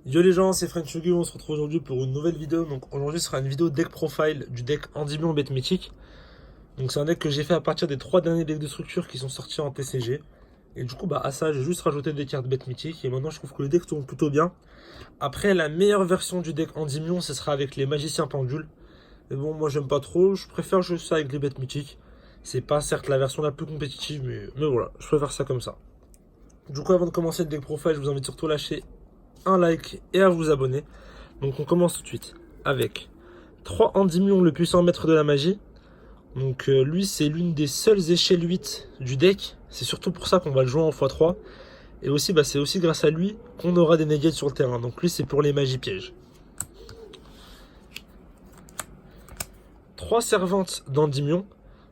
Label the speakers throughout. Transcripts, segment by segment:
Speaker 1: Yo les gens, c'est Frenchugu, on se retrouve aujourd'hui pour une nouvelle vidéo. Donc aujourd'hui ce sera une vidéo deck profile du deck Endymion bête mythique. Donc c'est un deck que j'ai fait à partir des 3 derniers decks de structure qui sont sortis en TCG. Et du coup à ça j'ai juste rajouté des cartes bête mythique et maintenant je trouve que le deck tourne plutôt bien. Après la meilleure version du deck Endymion ce sera avec les magiciens pendules. Mais bon moi j'aime pas trop, je préfère jouer ça avec les bêtes mythiques. C'est pas certes la version la plus compétitive mais voilà, je préfère ça comme ça. Du coup avant de commencer le deck profile je vous invite surtout à lâcher un like et à vous abonner. Donc on commence tout de suite avec 3 Endymion, le puissant maître de la magie. Donc lui c'est l'une des seules échelles 8 du deck. C'est surtout pour ça qu'on va le jouer en x3. Et aussi c'est aussi grâce à lui qu'on aura des negates sur le terrain. Donc lui c'est pour les magies pièges. 3 servantes d'Endymion.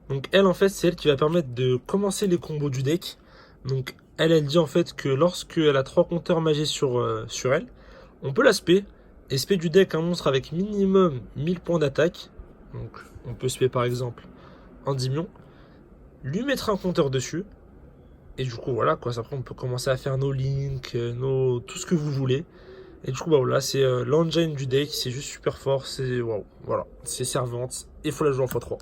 Speaker 1: Donc elle en fait c'est elle qui va permettre de commencer les combos du deck. Donc elle dit en fait que lorsqu'elle a 3 compteurs magie sur elle, on peut la spé. Et spé du deck un monstre avec minimum 1000 points d'attaque. Donc on peut spé par exemple Endymion. Lui mettre un compteur dessus. Et du coup voilà quoi, après on peut commencer à faire nos links, tout ce que vous voulez. Et du coup voilà, c'est l'engine du deck, c'est juste super fort, c'est waouh, voilà, c'est servante, et il faut la jouer en x3.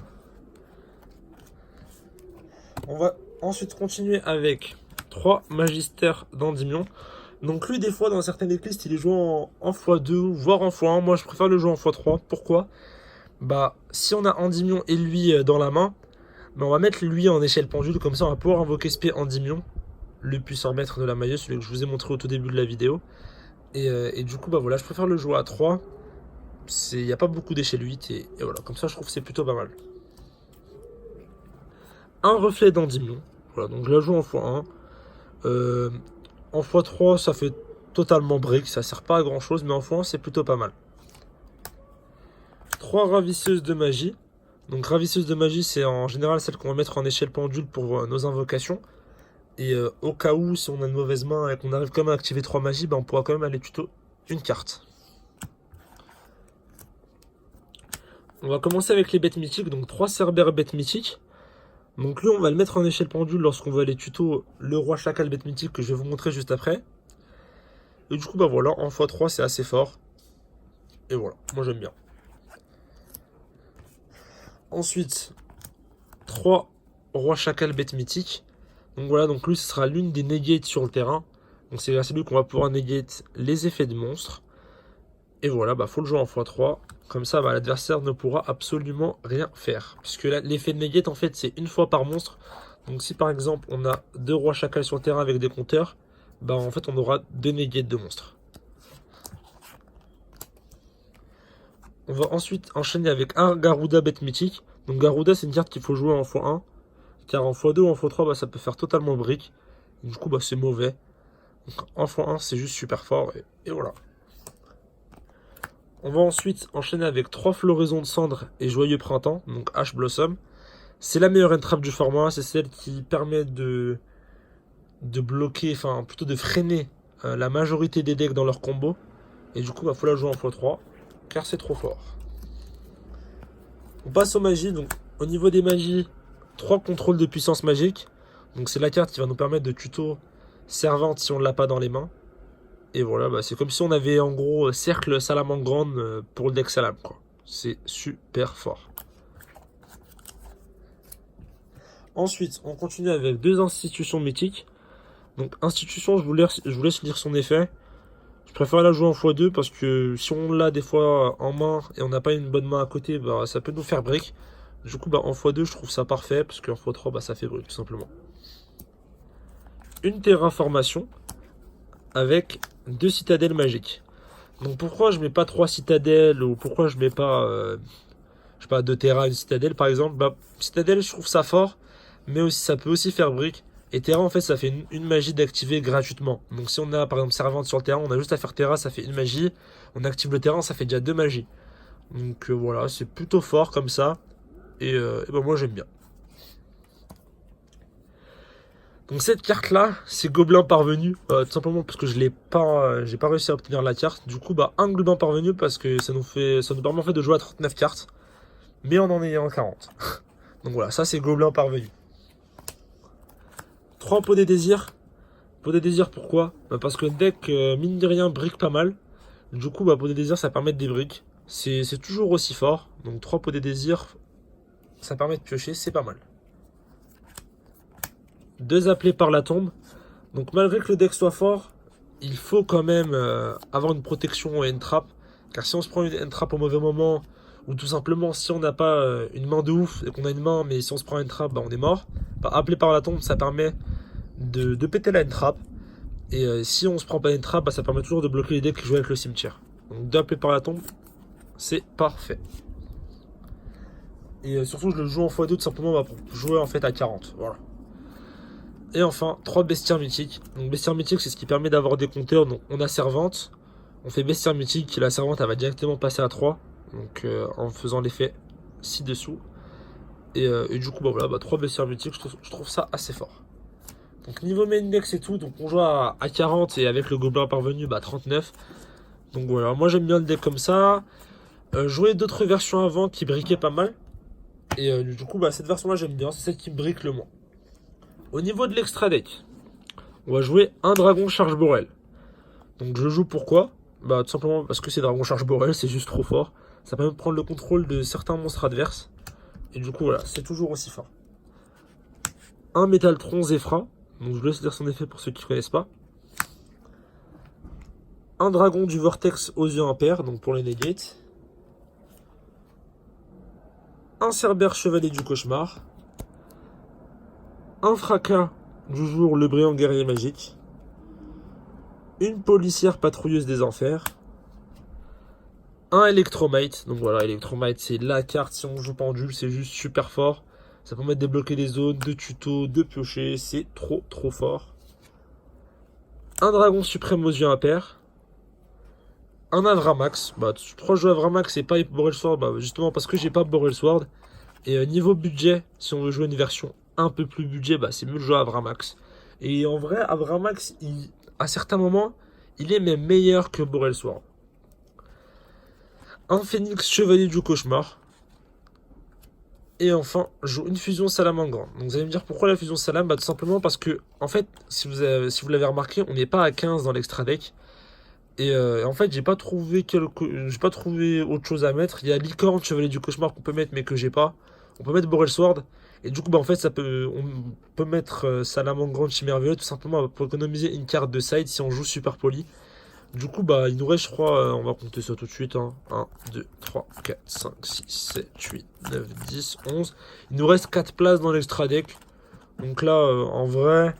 Speaker 1: On va ensuite continuer avec 3 magistères d'Endymion. Donc lui des fois dans certaines decklists il est joué en x2 voire en x1. Moi je préfère le jouer en x3. Pourquoi? Si on a Endymion et lui dans la main, on va mettre lui en échelle pendule. Comme ça on va pouvoir invoquer spé Endymion, le puissant maître de la maille, celui que je vous ai montré au tout début de la vidéo. Et du coup voilà, je préfère le jouer à 3. Il n'y a pas beaucoup d'échelle 8 et voilà, comme ça je trouve que c'est plutôt pas mal. Un reflet d'Endymion. Voilà, donc je la joue en x1. En x3 ça fait totalement brick, ça sert pas à grand chose, mais en x1 c'est plutôt pas mal. 3 ravisseuses de magie. Donc ravisseuse de magie c'est en général celle qu'on va mettre en échelle pendule pour nos invocations. Et au cas où si on a une mauvaise main et qu'on arrive quand même à activer 3 magies, on pourra quand même aller tuto une carte. On va commencer avec les bêtes mythiques, donc 3 cerbères bêtes mythiques. Donc lui on va le mettre en échelle pendule lorsqu'on va aller tuto le roi chacal bête mythique que je vais vous montrer juste après. Et du coup voilà, en x3 c'est assez fort. Et voilà, moi j'aime bien. Ensuite, 3 rois chacal bête mythique. Donc voilà, donc lui ce sera l'une des negates sur le terrain. Donc c'est grâce à lui qu'on va pouvoir negate les effets de monstres. Et voilà, faut le jouer en x3. Comme ça, l'adversaire ne pourra absolument rien faire. Puisque l'effet de negate, en fait, c'est une fois par monstre. Donc si par exemple, on a 2 rois chacal sur le terrain avec des compteurs, en fait, on aura 2 negates de monstres. On va ensuite enchaîner avec un Garuda bête mythique. Donc Garuda, c'est une carte qu'il faut jouer en x1. Car en x2 ou en x3, ça peut faire totalement brick. Et du coup, c'est mauvais. Donc en x1, c'est juste super fort. Et voilà. On va ensuite enchaîner avec 3 floraisons de cendres et joyeux printemps, donc Ash Blossom. C'est la meilleure entrave du format, c'est celle qui permet de bloquer, enfin plutôt de freiner la majorité des decks dans leur combo. Et du coup, il faut la jouer en x3, car c'est trop fort. On passe aux magies, donc au niveau des magies, 3 contrôles de puissance magique. Donc c'est la carte qui va nous permettre de tuto servante si on ne l'a pas dans les mains. Et voilà, c'est comme si on avait en gros cercle salamandre grande pour le deck salam, quoi. C'est super fort. Ensuite, on continue avec 2 institutions mythiques. Donc institution, je vous laisse lire son effet. Je préfère la jouer en x2 parce que si on l'a des fois en main et on n'a pas une bonne main à côté, ça peut nous faire break. Du coup, en x2, je trouve ça parfait parce qu'en x3, ça fait break tout simplement. Une terraformation avec 2 citadelles magiques. Donc pourquoi je mets pas 3 citadelles ou pourquoi je mets pas, je sais pas, 2 terra, une citadelle par exemple. Citadelle, je trouve ça fort, mais aussi ça peut aussi faire brick. Et terra en fait ça fait une magie d'activer gratuitement. Donc si on a par exemple servante sur le terrain, on a juste à faire terra, ça fait une magie. On active le terrain, ça fait déjà 2 magies. Donc voilà, c'est plutôt fort comme ça. Et moi j'aime bien. Donc cette carte là, c'est Gobelin Parvenu, tout simplement parce que j'ai pas réussi à obtenir la carte. Du coup, un Gobelin Parvenu parce que ça nous permet en fait de jouer à 39 cartes, mais en ayant 40. Donc voilà, ça c'est Gobelin Parvenu. 3 pots des désirs. Pots des désirs pourquoi? Parce que le deck, mine de rien, brique pas mal. Du coup, bah, pot des désirs, ça permet de des briques. C'est toujours aussi fort. Donc 3 pots des désirs, ça permet de piocher, c'est pas mal. 2 appelés par la tombe. Donc malgré que le deck soit fort, il faut quand même avoir une protection et une trappe. Car si on se prend une trappe au mauvais moment, ou tout simplement si on n'a pas une main de ouf et qu'on a une main, mais si on se prend une trappe, bah, on est mort. Bah, appelé par la tombe, ça permet de péter la trappe. Et si on se prend pas une trappe, bah, ça permet toujours de bloquer les decks qui jouent avec le cimetière. Donc d'appeler par la tombe, c'est parfait. Et surtout, je le joue en x2 tout simplement bah, pour jouer en fait à 40. Voilà. Et enfin, 3 bestiaires mythiques. Donc bestiaire mythique, c'est ce qui permet d'avoir des compteurs. Donc on a servante, on fait bestiaire mythique, la servante elle va directement passer à 3. Donc en faisant l'effet ci-dessous. Et du coup, bah, voilà, 3 bestiaires mythiques, je trouve ça assez fort. Donc niveau main deck c'est tout, donc on joue à 40 et avec le gobelin parvenu, bah 39. Donc voilà, moi j'aime bien le deck comme ça. Jouer d'autres versions avant qui briquaient pas mal. Et du coup, bah, cette version-là, j'aime bien. C'est celle qui brique le moins. Au niveau de l'extra deck, on va jouer un dragon charge Borel. Donc je joue pourquoi? Bah tout simplement parce que c'est dragon charge Borel, c'est juste trop fort. Ça permet de prendre le contrôle de certains monstres adverses. Et du coup, voilà, c'est toujours aussi fort. Un Métaltron Zefra. Donc je vous laisse dire son effet pour ceux qui ne connaissent pas. Un dragon du Vortex aux yeux impairs, donc pour les negates. Un Cerbère Chevalier du Cauchemar. Un Fracas du jour, le brillant guerrier magique. Une policière patrouilleuse des enfers. Un Electromite. Donc voilà, Electromite c'est la carte si on joue pendule, c'est juste super fort. Ça permet de débloquer des zones, de tutos, de piocher, c'est trop fort. Un dragon suprême aux yeux impairs. Un Avramax. Bah, pourquoi je joue Avramax et pas Borel Sword? Bah, justement parce que j'ai pas Borel Sword. Et niveau budget, si on veut jouer une version un peu plus budget, bah, c'est mieux de jouer à Avramax. Et en vrai, Avramax, à certains moments, il est même meilleur que Borel Sword. Un Phénix Chevalier du Cauchemar. Et enfin, je joue une fusion Salamangre. Donc vous allez me dire pourquoi la fusion Salam? Bah, tout simplement parce que, en fait, si vous l'avez remarqué, on n'est pas à 15 dans l'extra deck. Et en fait, j'ai pas trouvé autre chose à mettre. Il y a Licorne, Chevalier du Cauchemar qu'on peut mettre, mais que j'ai pas. On peut mettre Borel Sword. Et du coup, bah, en fait, on peut mettre Salamangre Chimère Violet tout simplement pour économiser une carte de side si on joue super poli. Du coup, bah, il nous reste, je crois, on va compter ça tout de suite. Hein. 1, 2, 3, 4, 5, 6, 7, 8, 9, 10, 11. Il nous reste 4 places dans l'extra deck. Donc là, en vrai,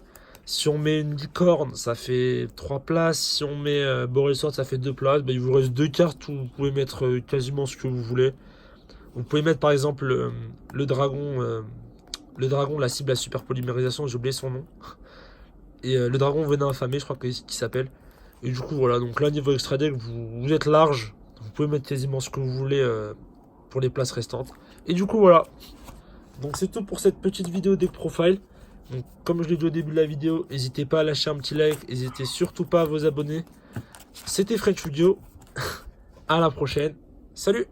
Speaker 1: si on met une licorne, ça fait 3 places. Si on met Borel Sword, ça fait 2 places. Bah, il vous reste 2 cartes où vous pouvez mettre quasiment ce que vous voulez. Vous pouvez mettre par exemple le dragon, la cible à super polymérisation, j'ai oublié son nom. Et le dragon venin affamé, je crois qu'il s'appelle. Et du coup, voilà, donc là, niveau extra deck, vous êtes large. Vous pouvez mettre quasiment ce que vous voulez pour les places restantes. Et du coup, voilà. Donc c'est tout pour cette petite vidéo deck profile. Donc, comme je l'ai dit au début de la vidéo, n'hésitez pas à lâcher un petit like. N'hésitez surtout pas à vous abonner. C'était French Studio. À la prochaine. Salut!